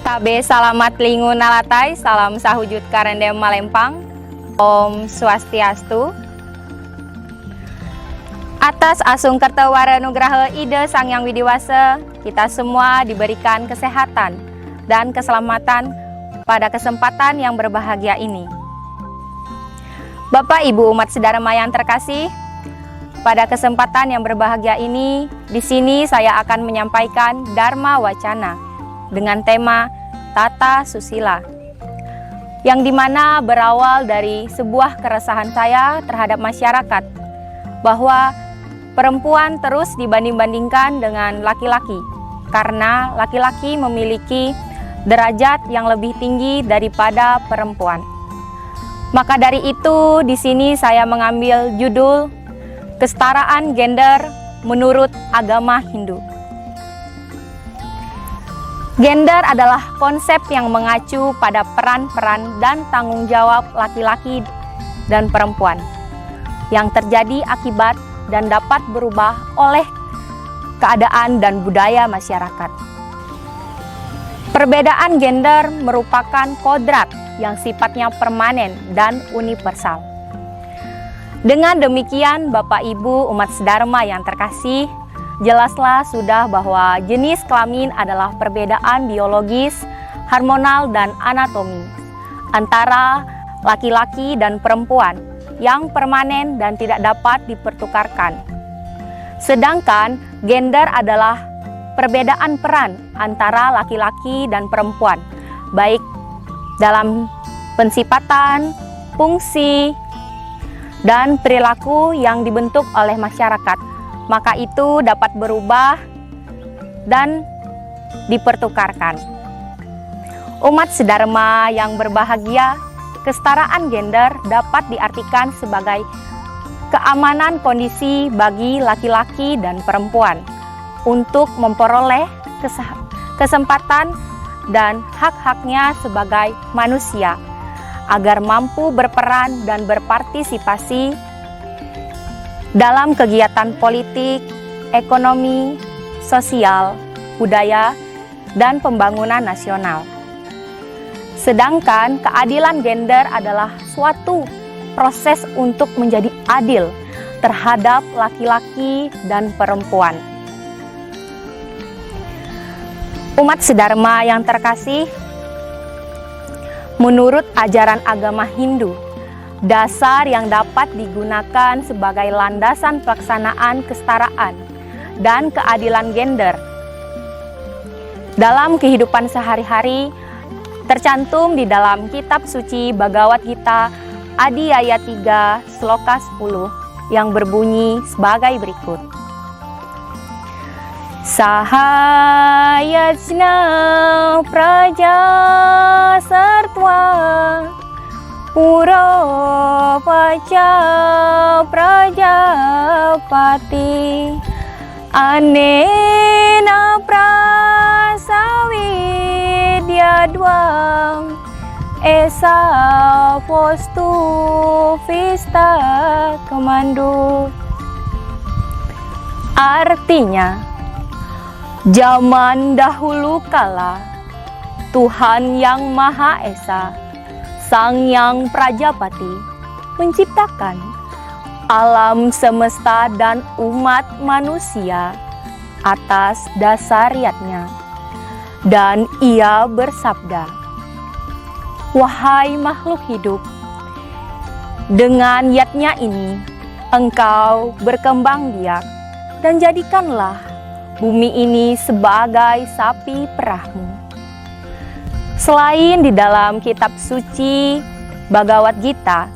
Tabe salamat lingu nalatai, salam sahujud karendem malempang. Om Swastiastu. Atas asung kertawara nugraha ide Sang Yang Widiwasa, kita semua diberikan kesehatan dan keselamatan pada kesempatan yang berbahagia ini. Bapak Ibu umat sedharma yang terkasih, pada kesempatan yang berbahagia ini, di sini saya akan menyampaikan Dharma Wacana dengan tema Tata Susila, yang dimana berawal dari sebuah keresahan saya terhadap masyarakat, bahwa perempuan terus dibanding-bandingkan dengan laki-laki, karena laki-laki memiliki derajat yang lebih tinggi daripada perempuan. Maka dari itu, di sini saya mengambil judul Kesetaraan Gender menurut Agama Hindu. Gender adalah konsep yang mengacu pada peran-peran dan tanggung jawab laki-laki dan perempuan yang terjadi akibat dan dapat berubah oleh keadaan dan budaya masyarakat. Perbedaan gender merupakan kodrat yang sifatnya permanen dan universal. Dengan demikian, Bapak Ibu umat sedharma yang terkasih, jelaslah sudah bahwa jenis kelamin adalah perbedaan biologis, hormonal, dan anatomi antara laki-laki dan perempuan yang permanen dan tidak dapat dipertukarkan. Sedangkan gender adalah perbedaan peran antara laki-laki dan perempuan, baik dalam pensifatan, fungsi, dan perilaku yang dibentuk oleh masyarakat. Maka itu dapat berubah dan dipertukarkan. Umat sedharma yang berbahagia, kesetaraan gender dapat diartikan sebagai keamanan kondisi bagi laki-laki dan perempuan untuk memperoleh kesempatan dan hak-haknya sebagai manusia, agar mampu berperan dan berpartisipasi dalam kegiatan politik, ekonomi, sosial, budaya, dan pembangunan nasional. Sedangkan keadilan gender adalah suatu proses untuk menjadi adil terhadap laki-laki dan perempuan. Umat sedharma yang terkasih, menurut ajaran agama Hindu, dasar yang dapat digunakan sebagai landasan pelaksanaan kesetaraan dan keadilan gender dalam kehidupan sehari-hari tercantum di dalam kitab suci Bhagavad Gita Adhyaya 3 Sloka 10 yang berbunyi sebagai berikut. Sahayajna praja sartva Puropaca prajapati anena prasavidyadvam esa postu vista kemandu. Artinya, zaman dahulu kala, Tuhan Yang Maha Esa, Sang Yang Prajapati, menciptakan alam semesta dan umat manusia atas dasar yatnya. Dan ia bersabda, "Wahai makhluk hidup, dengan yatnya ini, engkau berkembang biak dan jadikanlah bumi ini sebagai sapi perahmu." Selain di dalam kitab suci Bhagavad Gita,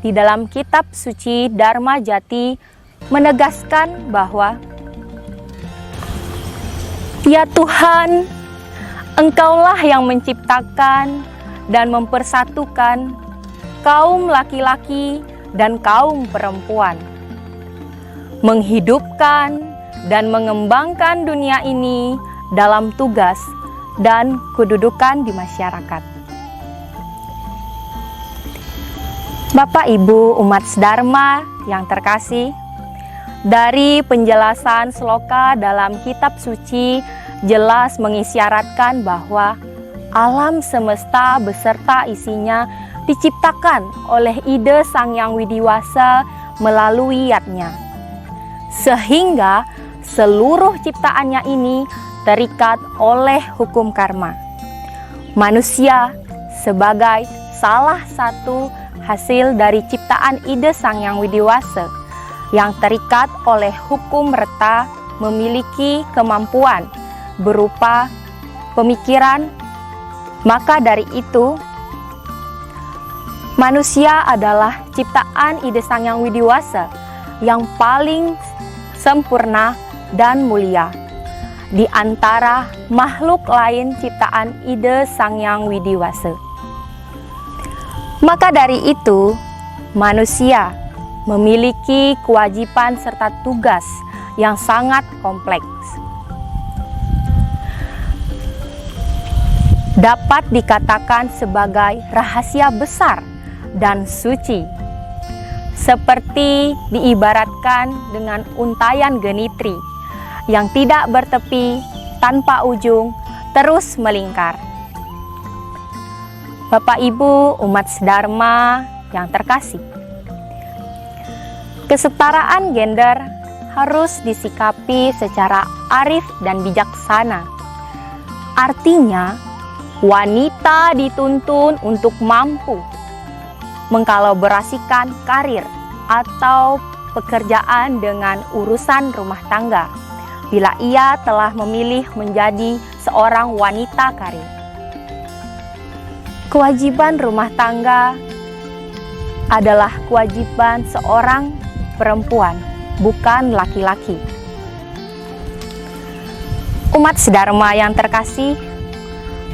di dalam kitab suci Dharma Jati menegaskan bahwa, "Ya Tuhan, Engkaulah yang menciptakan dan mempersatukan kaum laki-laki dan kaum perempuan, menghidupkan dan mengembangkan dunia ini dalam tugas dan kedudukan di masyarakat." Bapak Ibu umat sedharma yang terkasih, dari penjelasan sloka dalam kitab suci jelas mengisyaratkan bahwa alam semesta beserta isinya diciptakan oleh ide Sang Yang Widiwasa melalui yatnya. Sehingga seluruh ciptaannya ini terikat oleh hukum karma. Manusia sebagai salah satu hasil dari ciptaan ide Sang Yang Widiwasa yang terikat oleh hukum reta memiliki kemampuan berupa pemikiran. Maka dari itu, manusia adalah ciptaan ide Sang Yang Widiwasa yang paling sempurna dan mulia di antara makhluk lain ciptaan ide Sang Yang Widiwasa. Maka dari itu, manusia memiliki kewajiban serta tugas yang sangat kompleks. Dapat dikatakan sebagai rahasia besar dan suci, seperti diibaratkan dengan untayan genitri yang tidak bertepi, tanpa ujung, terus melingkar. Bapak Ibu umat sedharma yang terkasih, kesetaraan gender harus disikapi secara arif dan bijaksana. Artinya, wanita dituntun untuk mampu mengkolaborasikan karir atau pekerjaan dengan urusan rumah tangga bila ia telah memilih menjadi seorang wanita karir. Kewajiban rumah tangga adalah kewajiban seorang perempuan, bukan laki-laki. Umat sedharma yang terkasih,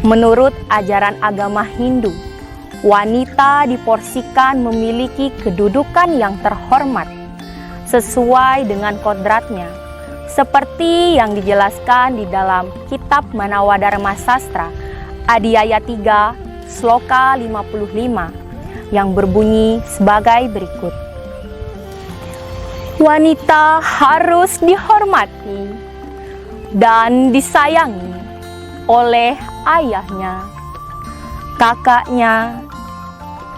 menurut ajaran agama Hindu, wanita diporsikan memiliki kedudukan yang terhormat sesuai dengan kodratnya, seperti yang dijelaskan di dalam kitab Manawadharma Sastra Adhyaya 3 Sloka 55 yang berbunyi sebagai berikut. Wanita harus dihormati dan disayangi oleh ayahnya, kakaknya,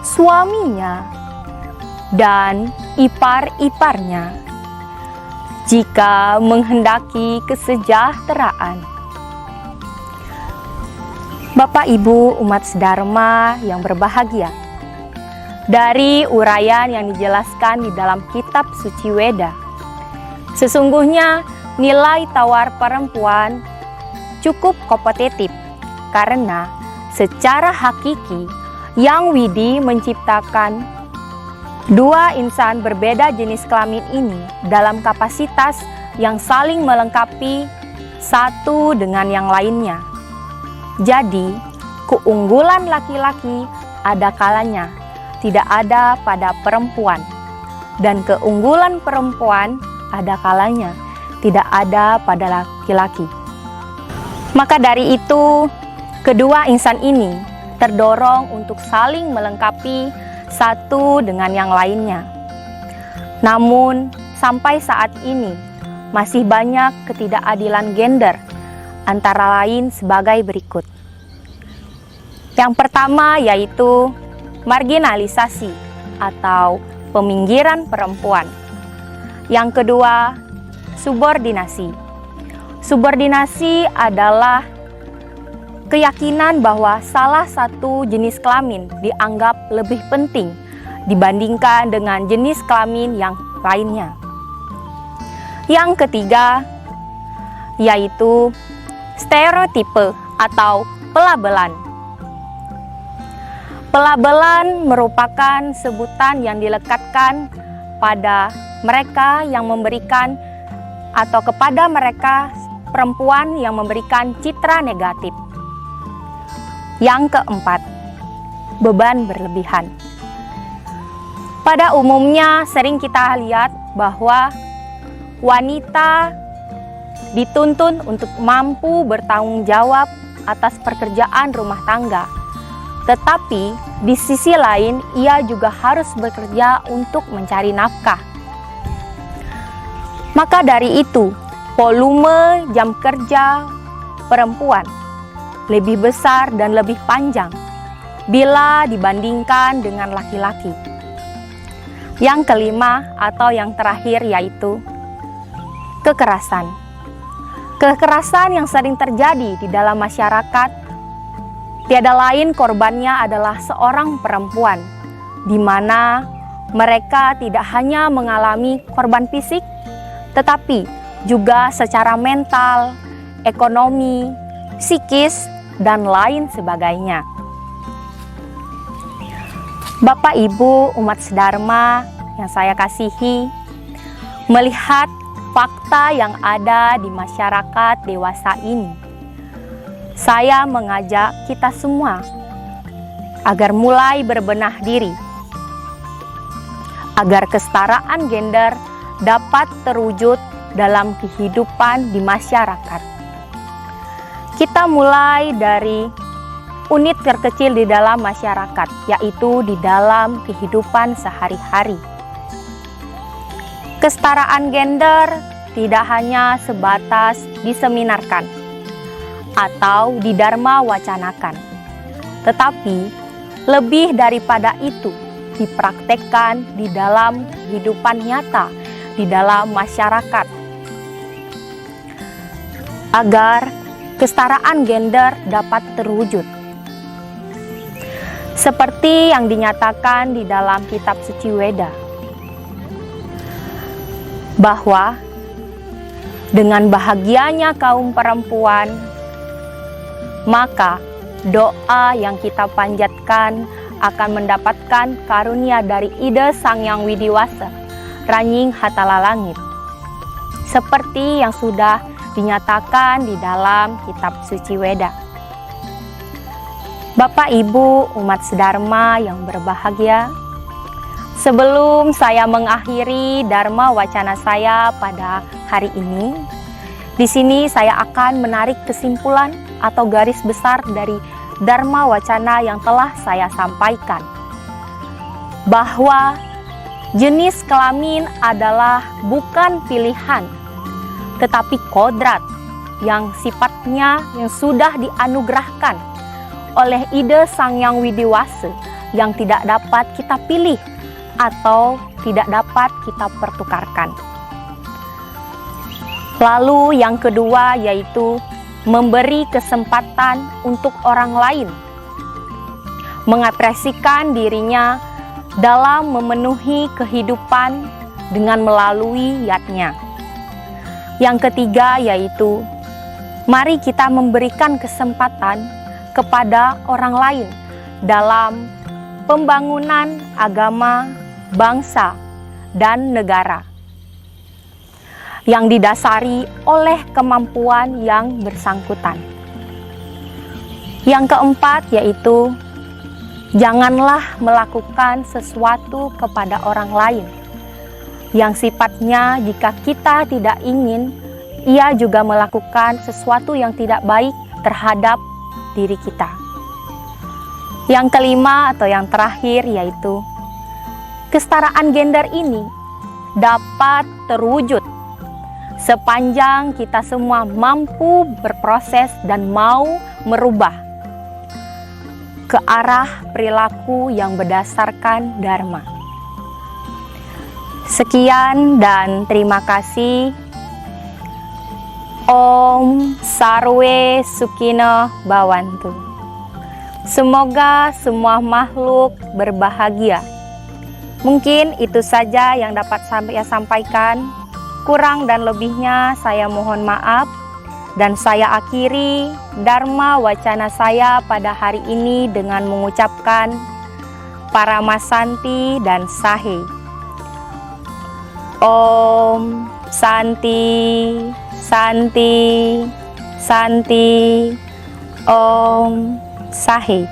suaminya, dan ipar-iparnya jika menghendaki kesejahteraan. Bapak Ibu umat sedharma yang berbahagia, dari uraian yang dijelaskan di dalam kitab Suci Weda, sesungguhnya nilai tawar perempuan cukup kompetitif karena secara hakiki Yang Widi menciptakan dua insan berbeda jenis kelamin ini dalam kapasitas yang saling melengkapi satu dengan yang lainnya. Jadi, keunggulan laki-laki ada kalanya tidak ada pada perempuan, dan keunggulan perempuan ada kalanya tidak ada pada laki-laki. Maka dari itu, kedua insan ini terdorong untuk saling melengkapi satu dengan yang lainnya. Namun, sampai saat ini masih banyak ketidakadilan gender, antara lain sebagai berikut. Yang pertama yaitu marginalisasi atau peminggiran perempuan. Yang kedua, subordinasi. Subordinasi adalah keyakinan bahwa salah satu jenis kelamin dianggap lebih penting dibandingkan dengan jenis kelamin yang lainnya. Yang ketiga, yaitu stereotipe atau pelabelan. Pelabelan merupakan sebutan yang dilekatkan pada mereka yang memberikan atau kepada mereka perempuan yang memberikan citra negatif. Yang keempat, beban berlebihan. Pada umumnya sering kita lihat bahwa wanita dituntun untuk mampu bertanggung jawab atas pekerjaan rumah tangga. Tetapi di sisi lain ia juga harus bekerja untuk mencari nafkah. Maka dari itu, volume jam kerja perempuan lebih besar dan lebih panjang bila dibandingkan dengan laki-laki. Yang kelima atau yang terakhir yaitu kekerasan. Kekerasan yang sering terjadi di dalam masyarakat, tiada lain korbannya adalah seorang perempuan, di mana mereka tidak hanya mengalami korban fisik, tetapi juga secara mental, ekonomi, psikis, dan lain sebagainya. Bapak Ibu umat sedharma yang saya kasihi, melihat fakta yang ada di masyarakat dewasa ini, saya mengajak kita semua agar mulai berbenah diri, agar kesetaraan gender dapat terwujud dalam kehidupan di masyarakat. Kita mulai dari unit terkecil di dalam masyarakat, yaitu di dalam kehidupan sehari-hari. Kesetaraan gender tidak hanya sebatas diseminarkan atau didharma wacanakan, tetapi lebih daripada itu dipraktekkan di dalam kehidupan nyata, di dalam masyarakat, agar kesetaraan gender dapat terwujud. Seperti yang dinyatakan di dalam kitab suci Weda, bahwa dengan bahagianya kaum perempuan, maka doa yang kita panjatkan akan mendapatkan karunia dari Ida Sang Hyang Widiwasa, Ranying Hatala Langit, seperti yang sudah dinyatakan di dalam kitab suci Weda. Bapak Ibu umat sedharma yang berbahagia, sebelum saya mengakhiri dharma wacana saya pada hari ini, di sini saya akan menarik kesimpulan atau garis besar dari dharma wacana yang telah saya sampaikan, bahwa jenis kelamin adalah bukan pilihan, tetapi kodrat yang sifatnya yang sudah dianugerahkan oleh Ida Sang Hyang Widiwasa, yang tidak dapat kita pilih atau tidak dapat kita pertukarkan. Lalu yang kedua yaitu memberi kesempatan untuk orang lain mengekspresikan dirinya dalam memenuhi kehidupan dengan melalui yatnya. Yang ketiga yaitu mari kita memberikan kesempatan kepada orang lain dalam pembangunan agama, bangsa, dan negara yang didasari oleh kemampuan yang bersangkutan. Yang keempat yaitu janganlah melakukan sesuatu kepada orang lain yang sifatnya jika kita tidak ingin, ia juga melakukan sesuatu yang tidak baik terhadap diri kita. Yang kelima atau yang terakhir yaitu kesetaraan gender ini dapat terwujud sepanjang kita semua mampu berproses dan mau merubah ke arah perilaku yang berdasarkan dharma. Sekian dan terima kasih. Om Sarwe Sukino Bhawantu. Semoga semua makhluk berbahagia. Mungkin itu saja yang dapat saya sampaikan. Kurang dan lebihnya saya mohon maaf. Dan saya akhiri dharma wacana saya pada hari ini dengan mengucapkan Paramasanti dan Sahe. Om Santi, Santi, Santi, Om Sahe.